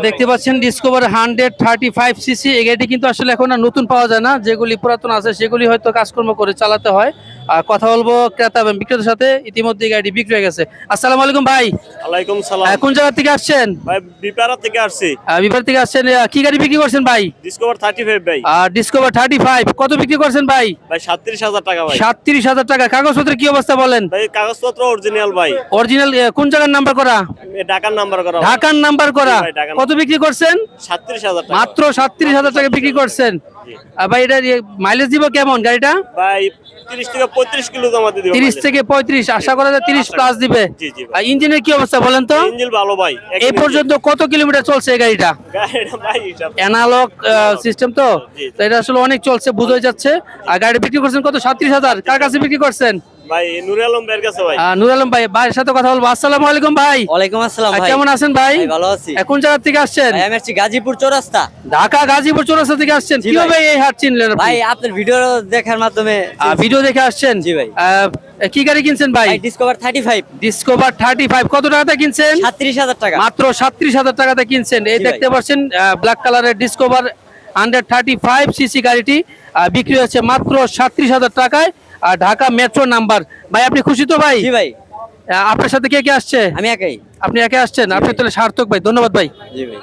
দেখতে পাচ্ছেন discover 135 CC. এই গাড়িটি কিন্তু আসলে এখন আর নতুন পাওয়া যায় না, যেগুলি পুরাতন আছে সেগুলি হয়তো কাজকর্ম করে চালাতে হয়। কথা বলবো ক্রেতা এবং বিক্রেতার সাথে। ইতিমধ্যে গাড়ি বিক্রি হয়ে গেছে। আসসালামু আলাইকুম ভাই। ওয়ালাইকুম সালাম। কোন জায়গা থেকে আসছেন? ভাই বিপারা থেকে আসছি। বিপার থেকে আসছেন। কি গাড়ি বিক্রি করছেন ভাই? ডিসকভার 35 ভাই। ডিসকভার 35 কত বিক্রি করছেন ভাই? ভাই 37,000 টাকা ভাই। 37,000 টাকা। কাগজপত্রের কি অবস্থা বলেন? ভাই কাগজপত্র অরিজিনাল ভাই। অরিজিনাল। কোন জায়গার নাম্বার করা? ঢাকার নাম্বার করা। ঢাকার নাম্বার করা। জি ভাই, ঢাকার কত বিক্রি করছেন? 37,000 টাকা। মাত্র 37,000 টাকা বিক্রি করছেন। ভাই এটা মাইলেজ দিব কেমন গাড়িটা? ভাই 30 থেকে 35 কিলো জমাতে দিও। 30 থেকে 35, আশা করা যায় 30 প্লাস দিবে। জি জি ভাই। ইঞ্জিনের কি অবস্থা বলেন তো? ইঞ্জিন ভালো ভাই। এই পর্যন্ত কত কিলোমিটার চলছে এই গাড়িটা? গাড়িটা ভাই হিসাব। অ্যানালগ সিস্টেম তো, জি। তো এটা আসলে অনেক চলছে, বোঝাই যাচ্ছে। আর গাড়ি বিক্রি করছেন কত? 37,000। কার কাছে বিক্রি করছেন? ভাই নুরে আলম ভাইয়ের কাছে ভাই। নুর আলম ভাই। ভাইয়ের সাথে কথা বলবো। আসসালামু আলাইকুম ভাই। ওয়ালাইকুম আসসালাম ভাই। কেমন আছেন ভাই? ভালো আছি। কোন জায়গা থেকে আসছেন? ভাই আমি আসছি গাজীপুর চৌরাস্তা। ঢাকা গাজীপুর চৌরাস্তা থেকে আসছেন। জি কিভাবে এই হাট চিনলেন আপনি? ভাই আপনার ভিডিও দেখার মাধ্যমে ভিডিও দেখে আসছেন? জি ভাই। কি গাড়ি কিনছেন ভাই? ডিসকভার 35 ডিসকভার 35 কত টাকাতে কিনছেন? 37,000 টাকা। মাত্র 37,000 টাকাতে কিনছেন। এই জি দেখতে ভাই। পাচ্ছেন ব্ল্যাক কালারের ডিসকভার 135 সিসি গাড়িটি বিক্রি হচ্ছে মাত্র 37,000 টাকায়। Dhaka metro number. ভাই আপনি খুশি তো ভাই? জি ভাই। আপনার সাথে কে কে আসছে? আমি একাই। আপনি একে আসছেন? আপনি তাহলে সার্থক ভাই। ধন্যবাদ ভাই। জি ভাই।